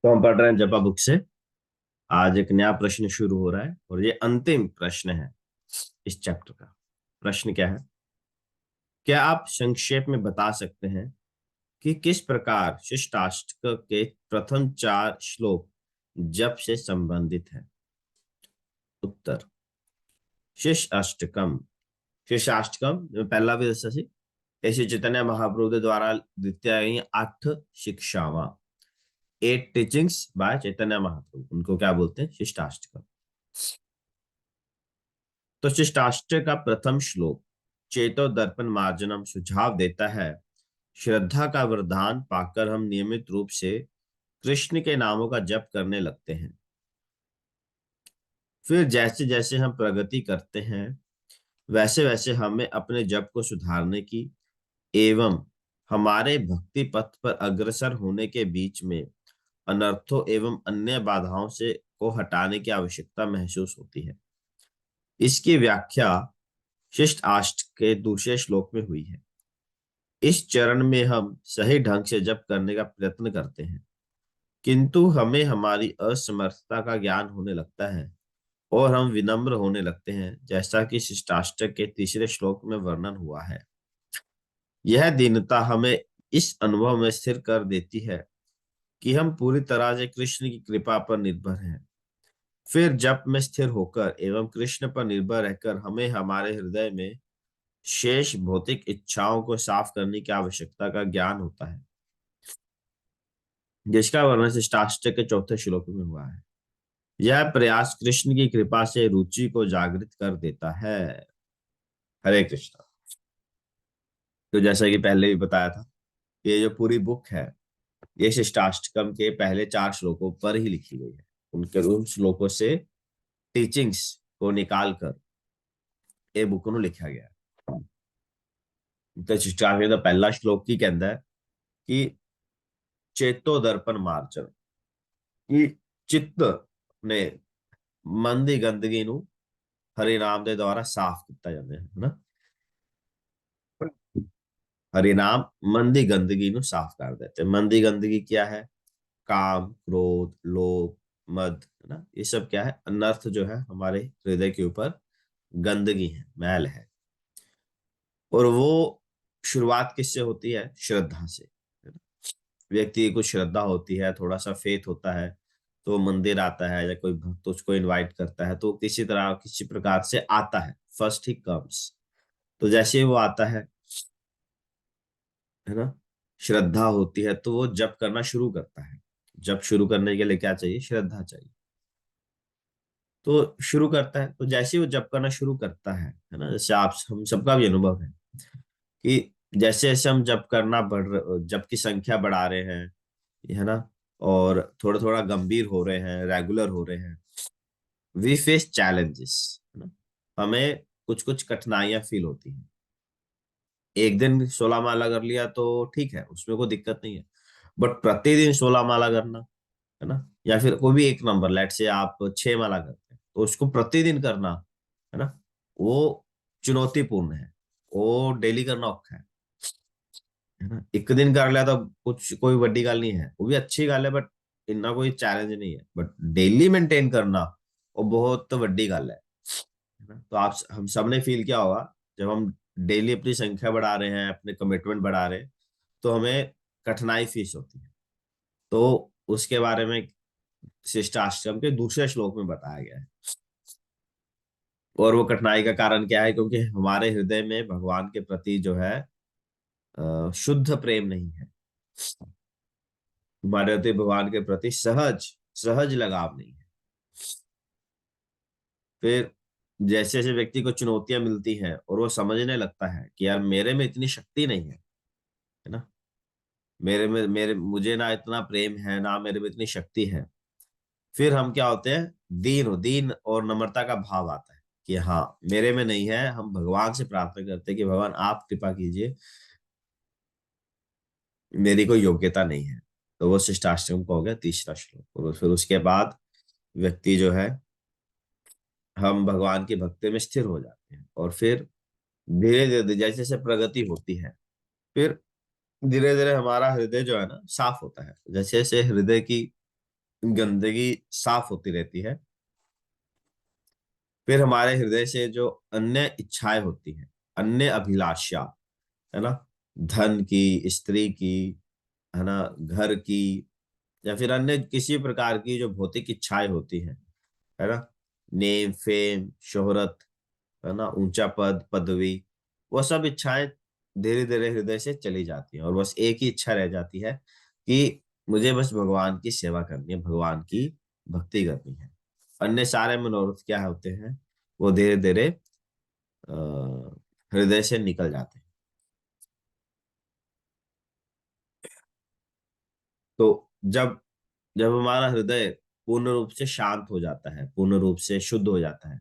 तो हम पढ़ रहे हैं जपा बुक से। आज एक नया प्रश्न शुरू हो रहा है और ये अंतिम प्रश्न है इस चैप्टर का। प्रश्न क्या है? क्या आप संक्षेप में बता सकते हैं कि किस प्रकार शिष्टाष्टक के प्रथम चार श्लोक जप से संबंधित है? उत्तर: शिष्टाष्टकम। शिष्टाष्टकम जो पहला भी दसा सी ऐसे चैतन्य महाप्रभु के द्वारा द्वितीय 8 शिक्षावां, 8 टीचिंग्स बाय चैतन्य महाप्रभु, उनको क्या बोलते हैं? शिष्टाष्टकम। तो शिष्टाष्टक का प्रथम श्लोक चेतो दर्पण मार्जनम सुझाव देता है, श्रद्धा का वरदान पाकर हम नियमित रूप से कृष्ण के नामों का जप करने लगते हैं। फिर जैसे जैसे हम प्रगति करते हैं वैसे वैसे हमें अपने जप को सुधारने की एवं हमारे भक्ति पथ पर अग्रसर होने के बीच में अनर्थों एवं अन्य बाधाओं से को हटाने की आवश्यकता महसूस होती है। इसकी व्याख्या शिष्ट आष्ट के दूसरे श्लोक में हुई है। इस चरण में हम सही ढंग से जप करने का प्रयत्न करते हैं, किंतु हमें हमारी असमर्थता का ज्ञान होने लगता है और हम विनम्र होने लगते हैं, जैसा कि शिष्टाष्टक के तीसरे श्लोक में वर्णन हुआ है। यह दीनता हमें इस अनुभव में स्थिर कर देती है कि हम पूरी तरह से कृष्ण की कृपा पर निर्भर हैं। फिर जप में स्थिर होकर एवं कृष्ण पर निर्भर रहकर हमें हमारे हृदय में शेष भौतिक इच्छाओं को साफ करने की आवश्यकता का ज्ञान होता है, जिसका वर्णन शिष्टाष्टक के चौथे श्लोक में हुआ है। यह प्रयास कृष्ण की कृपा से रुचि को जागृत कर देता है। हरे कृष्णा। तो जैसा कि पहले भी बताया था, ये जो पूरी बुक है ये शिष्टाष्टकम के पहले 4 श्लोकों पर ही लिखी गई है। उनके उन श्लोकों से टीचिंग्स को निकाल कर ये बुक ਨੂੰ लिखा गया है। तो शिष्टाष्टकम का पहला श्लोक की कहता है कि चेतो दर्पण मार्जन, कि चित्त ने मन ਦੀ गंदगी ਨੂੰ हरि नाम ਦੇ द्वारा साफ किया जाता है ना। हरि नाम मन ਦੀ गंदगी ਨੂੰ साफ कर देते हैं। मन ਦੀ गंदगी क्या है? काम, क्रोध, लोभ, मद, है ना। ये सब क्या है? अनर्थ जो है हमारे हृदय के ऊपर गंदगी है, मैल है। और वो शुरुआत किससे होती है? श्रद्धा से, है ना। व्यक्ति की कुछ श्रद्धा होती है, थोड़ा सा फेथ होता है, तो मंदिर आता है या कोई भक्त उसको इनवाइट करता है तो किसी तरह किसी प्रकार से आता है। First he comes. तो जैसे ही वो आता है ना, श्रद्धा होती है तो वो जप करना शुरू करता है। जप शुरू करने के लिए क्या चाहिए? श्रद्धा चाहिए। तो शुरू करता है, तो जैसे ही वो जप करना शुरू करता है ना, जैसे आप हम सबका भी अनुभव है कि जैसे जैसे हम जप की संख्या बढ़ा रहे हैं, है ना, और थोड़ा थोड़ा गंभीर हो रहे हैं, रेगुलर हो रहे हैं, वी फेस चैलेंजेस, है ना। हमें कुछ कुछ कठिनाइयां फील होती हैं। एक दिन 16 माला कर लिया तो ठीक है, उसमें कोई दिक्कत नहीं है। बट प्रतिदिन 16 माला करना, है ना, या फिर कोई भी एक नंबर, लेट से आप 6 माला करते हैं तो उसको प्रतिदिन करना, है ना, वो चुनौतीपूर्ण है। वो डेली करना औखा है ना। एक दिन कर लिया तो कुछ कोई बड़ी गल नहीं है, वो भी अच्छी गल है, बट इतना कोई चैलेंज नहीं है। बट डेली मेंटेन करना वो बहुत बड़ी गल है ना। तो आप हम सब ने फील किया होगा, जब हम डेली अपनी संख्या बढ़ा रहे हैं, अपने कमिटमेंट बढ़ा रहे हैं, तो हमें कठिनाई फेस होती है। तो उसके बारे में शिष्टाष्टकम के दूसरे श्लोक में बताया गया है। और वो कठिनाई का कारण क्या है? क्योंकि हमारे हृदय में भगवान के प्रति जो है शुद्ध प्रेम नहीं है। हमारे हृदय भगवान के प्रति सहज सहज लगाव नहीं है। फिर जैसे जैसे व्यक्ति को चुनौतियां मिलती हैं और वो समझने लगता है कि यार मेरे में इतनी शक्ति नहीं है ना, मेरे मुझे ना इतना प्रेम है, ना मेरे में इतनी शक्ति है। फिर हम क्या होते हैं? दीन और नम्रता का भाव आता है कि हाँ, मेरे में नहीं है। हम भगवान से प्रार्थना करते हैं कि भगवान आप कृपा कीजिए, मेरी कोई योग्यता नहीं है। तो वो शिष्टाष्टकम का हो गया तीसरा श्लोक। और फिर उसके बाद व्यक्ति जो है, हम भगवान की भक्ति में स्थिर हो जाते हैं और फिर धीरे धीरे जैसे जैसे प्रगति होती है, फिर धीरे धीरे हमारा हृदय जो है ना साफ होता है। जैसे जैसे हृदय की गंदगी साफ होती रहती है। फिर हमारे हृदय से जो अन्य इच्छाएं होती हैं, अन्य अभिलाषा, है ना, धन की, स्त्री की, है ना, घर की, या फिर अन्य किसी प्रकार की जो भौतिक इच्छाएं होती हैं, है ना, नेम फेम शोहरत, है ना, ऊंचा पद पदवी, वो सब इच्छाएं धीरे धीरे हृदय से चली जाती हैं और बस एक ही इच्छा रह जाती है कि मुझे बस भगवान की सेवा करनी है, भगवान की भक्ति करनी है। अन्य सारे मनोरथ क्या होते हैं, वो धीरे धीरे हृदय से निकल जाते हैं। तो जब जब हमारा हृदय पूर्ण रूप से शांत हो जाता है, पूर्ण रूप से शुद्ध हो जाता है,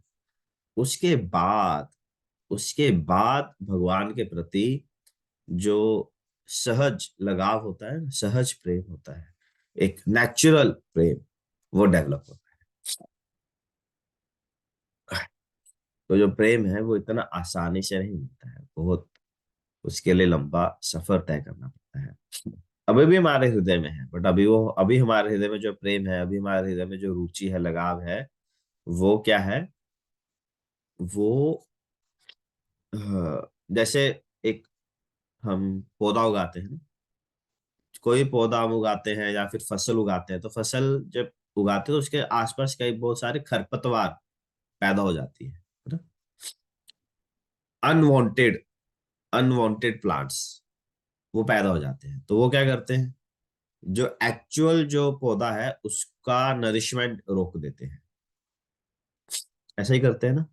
उसके बाद उसके बाद भगवान के प्रति जो सहज लगाव होता है, सहज प्रेम होता है, एक नेचुरल प्रेम, वो डेवलप होता है। तो जो प्रेम है वो इतना आसानी से नहीं मिलता है, बहुत उसके लिए लंबा सफर तय करना पड़ता है। अभी भी हमारे हृदय में है, बट अभी हमारे हृदय में जो प्रेम है, अभी हमारे हृदय में जो रुचि है, लगाव है, वो क्या है, वो जैसे एक हम पौधा उगाते हैं, कोई पौधा हम उगाते हैं या फिर फसल उगाते हैं, तो फसल जब उगाते हैं तो उसके आसपास कई बहुत सारे खरपतवार पैदा हो जाती है ना, अनवांटेड अनवांटेड प्लांट्स वो पैदा हो जाते हैं। तो वो क्या करते हैं, जो एक्चुअल जो पौधा है उसका नरिशमेंट रोक देते हैं। ऐसा ही करते हैं ना।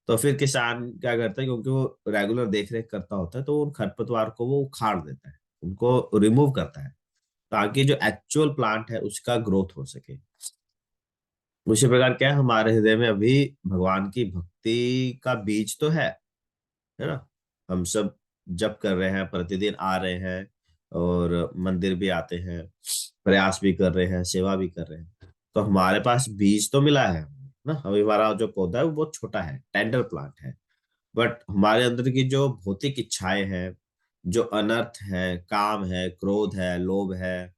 तो फिर किसान क्या करता है, क्योंकि वो रेगुलर देख रेख करता होता है, तो उन खरपतवार को वो उखाड़ देता है, उनको रिमूव करता है, ताकि जो एक्चुअल प्लांट है उसका ग्रोथ हो सके। उसी प्रकार क्या है, हमारे हृदय में अभी भगवान की भक्ति का बीज तो है ना। हम सब जप कर रहे हैं, प्रतिदिन आ रहे हैं और मंदिर भी आते हैं, प्रयास भी कर रहे हैं, सेवा भी कर रहे हैं, तो हमारे पास बीज तो मिला है ना। अभी हमारा जो पौधा है वो बहुत छोटा है, टेंडर प्लांट है, बट हमारे अंदर की जो भौतिक इच्छाएं हैं, जो अनर्थ है, काम है, क्रोध है, लोभ है,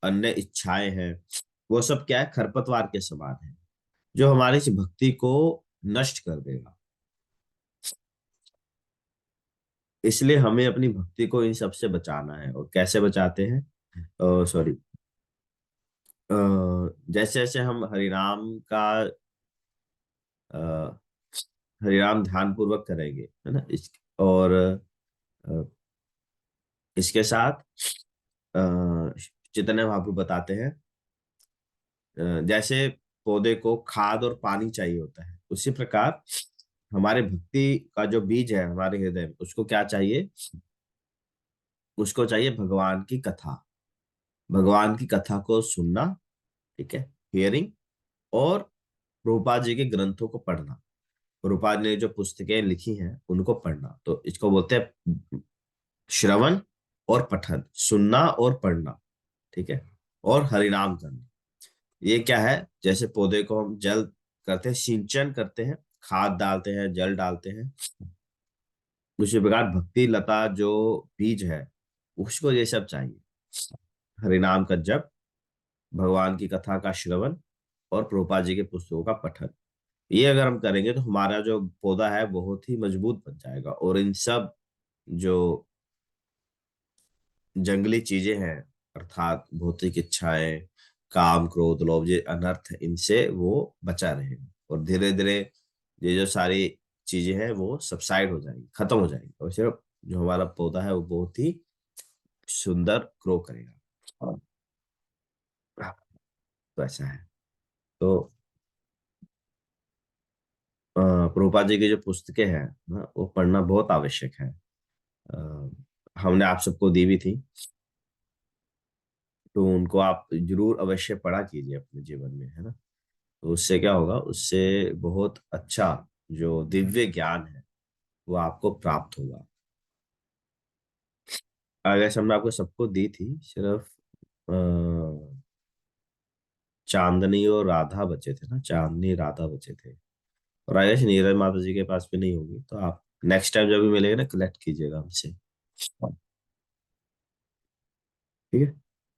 अन्य इच्छाएं हैं, वो सब क्या है, खरपतवार के समान है, जो हमारी इस भक्ति को नष्ट कर देगा। इसलिए हमें अपनी भक्ति को इन सब से बचाना है। और कैसे बचाते हैं, सॉरी, जैसे जैसे हम हरिनाम का अ, हरिनाम ध्यान पूर्वक करेंगे, है ना, और अ, इसके साथ अ, चैतन्य महाप्रभु बताते हैं, जैसे पौधे को खाद और पानी चाहिए होता है, उसी प्रकार हमारे भक्ति का जो बीज है हमारे हृदय में, उसको क्या चाहिए, उसको चाहिए भगवान की कथा, भगवान की कथा को सुनना, ठीक है, हियरिंग, और प्रभुपाद जी के ग्रंथों को पढ़ना, प्रभुपाद ने जो पुस्तकें लिखी हैं उनको पढ़ना। तो इसको बोलते हैं श्रवण और पठन, सुनना और पढ़ना, ठीक है, और हरिनाम करना। ये क्या है, जैसे पौधे को हम जल करते हैं, सिंचन करते हैं, खाद डालते हैं, जल डालते हैं, उसी प्रकार भक्ति लता जो बीज है, उसको ये सब चाहिए, हरिनाम का जप, भगवान की कथा का श्रवण, और प्रभुपाद जी के पुस्तकों का पठन। ये अगर हम करेंगे तो हमारा जो पौधा है बहुत ही मजबूत बन जाएगा, और इन सब जो जंगली चीजें हैं, अर्थात भौतिक इच्छाएं, काम क्रोध लोभ, ये अनर्थ है, इनसे वो बचा रहेगा, और धीरे धीरे ये जो सारी चीजें हैं वो सबसाइड हो जाएंगी, खत्म हो जाएंगी, और सिर्फ जो हमारा पौधा है वो बहुत ही सुंदर ग्रो करेगा। तो ऐसा है। तो प्रभुपाद जी की जो पुस्तकें हैं ना, वो पढ़ना बहुत आवश्यक है। अ, हमने आप सबको दी भी थी, तो उनको आप जरूर अवश्य पढ़ा कीजिए अपने जीवन में, है ना। तो उससे क्या होगा, उससे बहुत अच्छा जो दिव्य ज्ञान है वो आपको प्राप्त होगा। अगर हमने आपको सबको दी थी, सिर्फ अ, चांदनी और राधा बचे थे ना, चांदनी राधा बचे थे, और आई गेस नीरज माता जी के पास भी नहीं होगी, तो आप नेक्स्ट टाइम जब भी मिलेगा ना, कलेक्ट कीजिएगा हमसे, ठीक है।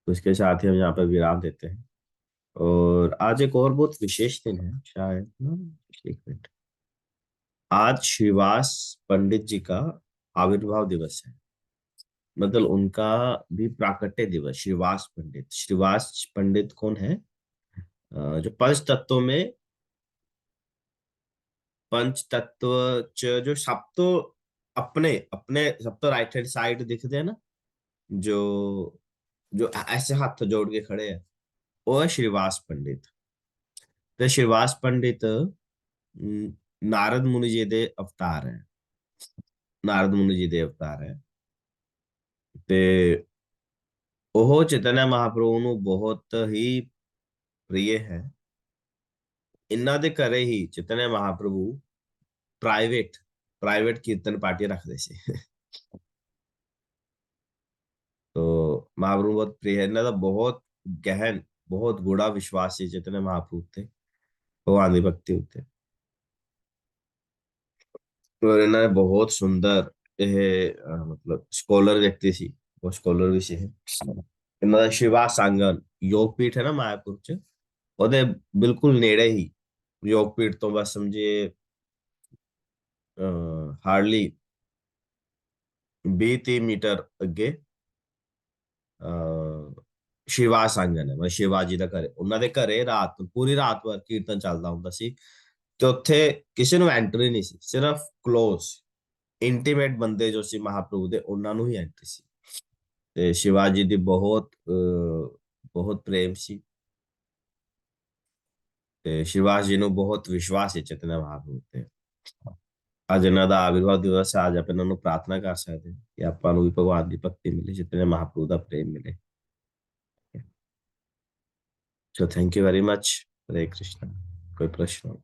तो इसके साथ ही हम यहाँ पर विराम देते हैं, और आज एक और बहुत विशेष दिन है शायद ना। एक मिनट। आज श्रीवास पंडित जी का आविर्भाव दिवस है। मतलब उनका भी प्राकट्य दिवस। श्रीवास पंडित कौन है? जो पंच तत्वों में पंच तत्व जो सप्तो अपने अपने सप्तो राइट हैंड साइड दिखते हैं ना, जो जो ऐसे हाथ जोड़ के खड़े हैं, वो है श्रीवास पंडित। तो श्रीवास पंडित नारद मुनि जी दे अवतार है। नारद मुनि जी दे अवतार है। ਤੇ ਉਹ ਚੈਤन्य ਮਹਾਪ੍ਰਭੂ ਨੂੰ ਬਹੁਤ ਹੀ ਪ੍ਰਿय ਹੈ। ਇਹਨਾਂ ਦੇ ਘਰੇ ਹੀ ਚੈਤन्य ਮਹਾਪ੍ਰਭੂ ਪ੍ਰਾਈਵੇਟ ਪ੍ਰਾਈਵੇਟ ਕੀਰਤਨ ਪਾਰਟੀ ਰੱਖਦੇ ਸੀ। ਤੋ ਮਹਾਪ੍ਰਭੂ ਬਹੁਤ ਪ੍ਰਿय ਹੈ। ਇਹਨਾਂ ਦਾ ਬਹੁਤ ਗਹਿਨ ਬਹੁਤ ਗੂੜਾ ਵਿਸ਼ਵਾਸ ਸੀ ਚੈਤन्य ਮਹਾਪ੍ਰਭੂ ਤੇ, ਭਗਵਾਨ ਦੀ ਭਗਤੀ ਉੱਤੇ। ਔਰ ਇਹਨਾਂ ਨੇ ਬਹੁਤ ਸੁੰਦਰ ਇਹ ਮਤਲਬ ਸਕੋਲਰ ਵਿਅਕਤੀ ਸੀ। ਉਹ ਸਕੋਲਰ ਵੀ ਸੀ ਇਹ। ਇਹਨਾਂ ਦਾ ਸ਼ਿਵਾ ਸਾਂਗਨ ਯੋਗ ਪੀਠ ਹੈ ਨਾ ਮਾਇਆਪੁਰ ਚ, ਉਹਦੇ ਬਿਲਕੁਲ ਨੇੜੇ ਹੀ ਯੋਗ ਪੀਠ ਤੋਂ ਬਸ ਸਮਝੇ ਹਾਰਡਲੀ 20-30 ਮੀਟਰ ਅੱਗੇ ਸ਼ਿਵਾ ਸਾਂਗਨ ਹੈ। ਮਤਲਬ ਸ਼ਿਵਾ ਜੀ ਦਾ ਘਰ ਹੈ। ਉਹਨਾਂ ਦੇ ਘਰੇ ਰਾਤ ਪੂਰੀ ਰਾਤ ਭਰ ਕੀਰਤਨ ਚੱਲਦਾ ਹੁੰਦਾ ਸੀ। ਤੇ ਉੱਥੇ ਕਿਸੇ ਨੂੰ ਐਂਟਰੀ ਨਹੀਂ ਸੀ, ਸਿਰਫ ক্লোਜ਼ ਇੰਟੀਮੇਟ ਬੰਦੇ ਜੋ ਸੀ ਮਹਾਪ੍ਰਭੂ ਦੇ, ਉਹਨਾਂ ਨੂੰ ਹੀ ਐਂਟਰੀ ਸੀ। ਤੇ ਸ਼ਿਵਾਜੀ ਦੀ ਬਹੁਤ ਪ੍ਰੇਮ ਸੀ। ਤੇ ਸ਼ਿਵਾਜੀ ਨੂੰ ਬਹੁਤ ਵਿਸ਼ਵਾਸ ਹੈ ਚੇਤਨਾ ਮਹਾਪ੍ਰਭੂ ਤੇ। ਅੱਜ ਇਹਨਾਂ ਦਾ ਆਵਿਰਭਾਵ ਦਿਵਸ ਹੈ। ਅੱਜ ਆਪਾਂ ਇਹਨਾਂ ਨੂੰ ਪ੍ਰਾਰਥਨਾ ਕਰ ਸਕਦੇ ਹਾਂ ਕਿ ਆਪਾਂ ਨੂੰ ਵੀ ਭਗਵਾਨ ਦੀ ਭਗਤੀ ਮਿਲੇ, ਚੇਤਨਾ ਮਹਾਪ੍ਰਭੂ ਦਾ ਪ੍ਰੇਮ ਮਿਲੇ। So thank you very much. Hare Krishna. कोई प्रश्न हो?